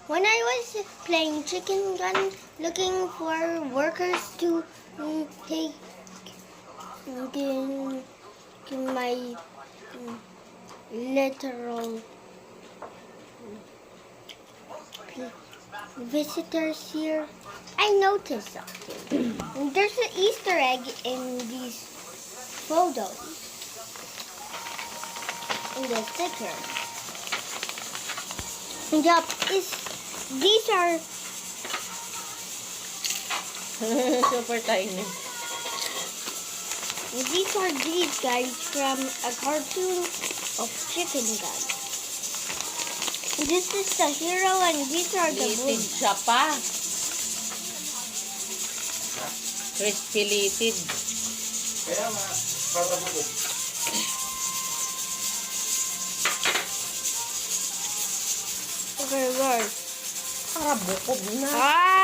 When I was playing chicken gun, looking for workers to take my literal visitors here, I noticed something. There's an Easter egg in these photos, in the sticker. Yup, these are Super tiny. these guys from a cartoon of Chicken Gun. This is the hero and these are the Litid bullies. siya pa. Crispy litid. Kaya nga, para bukod. Okay, guys. Para bukog na. Ah!